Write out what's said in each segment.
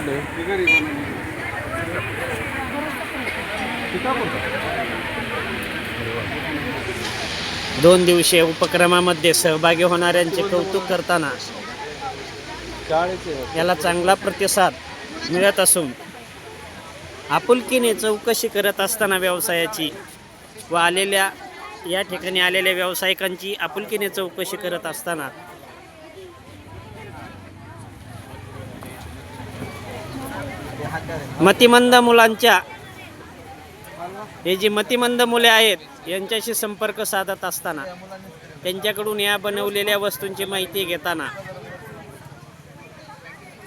कुठले? 2 दिवसीय उपक्रमामध्ये सहभागी होणाऱ्यांचे कौतुक करताना याला चांगला प्रतिसाद मिळत असून आपुलकीने चौकशी करत असताना व्यवसायाची व या ठिकाणी आलेल्या व्यावसायिकांची आपुलकीने चौकशी करत असताना मतिमंद मुलांच्या हे जी मतिमंद मुले आहेत यांच्याशी संपर्क साधत असताना त्यांच्याकडून या बनवलेल्या वस्तूंची माहिती घेताना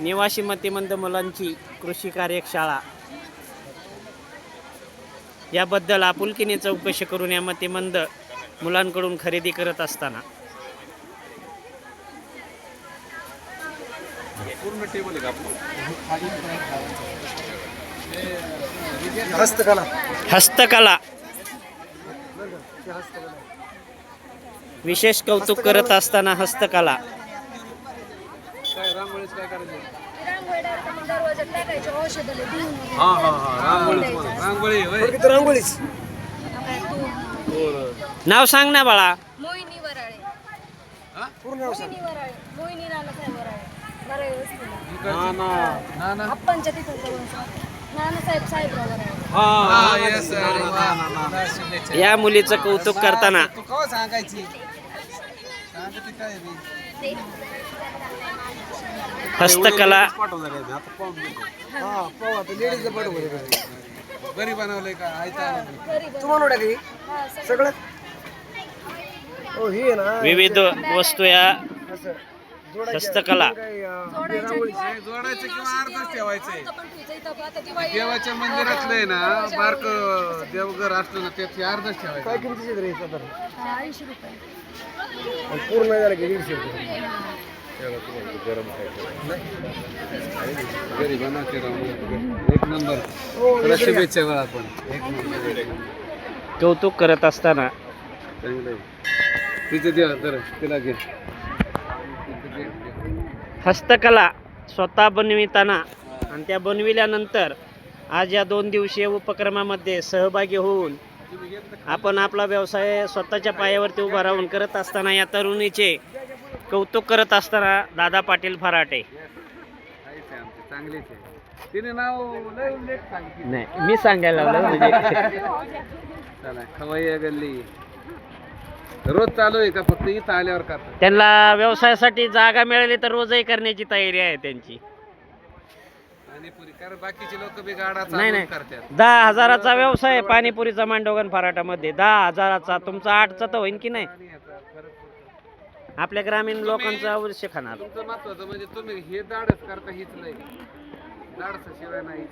निवासी मतिमंद मुलांची कृषी कार्यशाळा याबद्दल आपुलकीने चौकशी करून या मतिमंद मुलांकडून खरेदी करत असताना पूर्ण टेबल आहे हस्तकला विशेष कौतुक करत असताना हस्तकला काय रांगोळीच काय करायचं? रांगोळीच नाव सांग ना बाळा. मोहिनी वराळे. पूर्ण नाव सांग. मोहिनी नानासाहेब वराळे. वराळे वस्तीला. ना अप्पांच्या तिथं जवळ नानासाहेब साहेबराव वराळे. या मुलीचं कौतुक करताना तू कवा सांगायची? हस्तकला घरी बनवलंय का? सगळं हे ना विविध वस्तू या हस्तकला जोडायचं किंवा अर्धच ठेवायचंय. देवाच्या मंदिरातलंय ना बारक देवघर असलं ना त्याची अर्धच ठेवायचं. काय किमतीचे ड्रेस आता 80 रुपये. पूर्ण झालं की 150 रुपये. घरी बनवते एक नंबर. तुला शुभेच्छा बघा. आपण एक नंबर कौतुक करत असताना चांगलं आहे. तिथे द्या तर तिला घे. हस्तकला स्वतः बनविताना आणि त्या बनविल्यानंतर आज या 2 दिवसीय उपक्रमामध्ये सहभागी होऊन आपण आपला व्यवसाय स्वतःच्या पायावरती उभा राहून करत असताना या तरुणीचे कौतुक करत असताना दादा पाटील फराटे. चांगलीच आहे. तिने नाव लय उल्लेख सांगितलं. नाही मी सांगायला लावलं म्हणजे चला खवय्या गल्ली रोज चालू आहे का फक्त इथं आल्यावर का? त्यांना व्यवसायासाठी जागा मिळाली तर रोजही करण्याची तयारी आहे त्यांची. पाणीपुरी कारण बाकीचे लोक बी गाडा नाही चालवून नाही करतात. 10,000चा व्यवसाय आहे पाणीपुरीचा मांडवगण फराटामध्ये. 10,000चा तुमचा 8चा तर होईल की नाही? आणि याचा फरक पडतो. आपल्या ग्रामीण लोकांचं अवश्य खाणार. तुमचं महत्वाचं म्हणजे तुम्ही हे धाडस करता हीच नाही. धाडस शिवाय नाही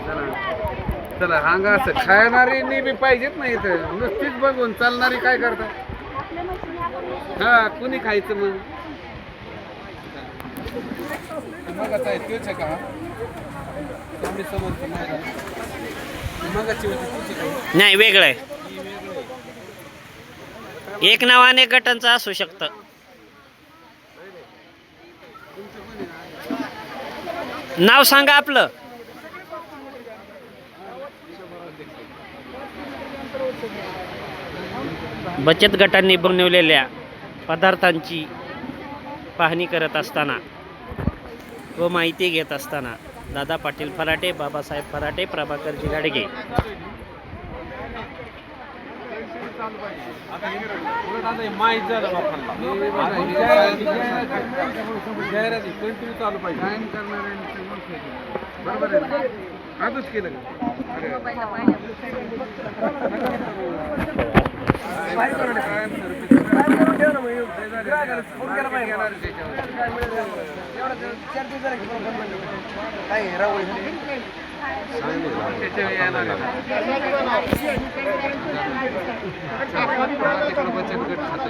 चला चला हांगा असं खाणारी बी पाहिजेत नाही इथं. नुसतीच बघून चालणारी काय करतात? हा कुणी खायचं मग? मग आता तेच आहे का? आम्ही समजतो मगाची होती तुझी काही नाही वेगळं आहे. एक नाव अनेक गटांचं असू शकतं. नाव सांगा आपलं. बचत गटांनी बनवलेल्या पदार्थांची पाहणी करत असताना व माहिती घेत असताना दादा पाटील फराटे, बाबासाहेब फराटे, प्रभाकरजी गाडगे. माहीत झालं जाहिराती कंटिन्यू चालू पाहिजे. गायन करणाऱ्यांचं बरोबर आहे. आजच केलं काय रावळी बचत गट खातं.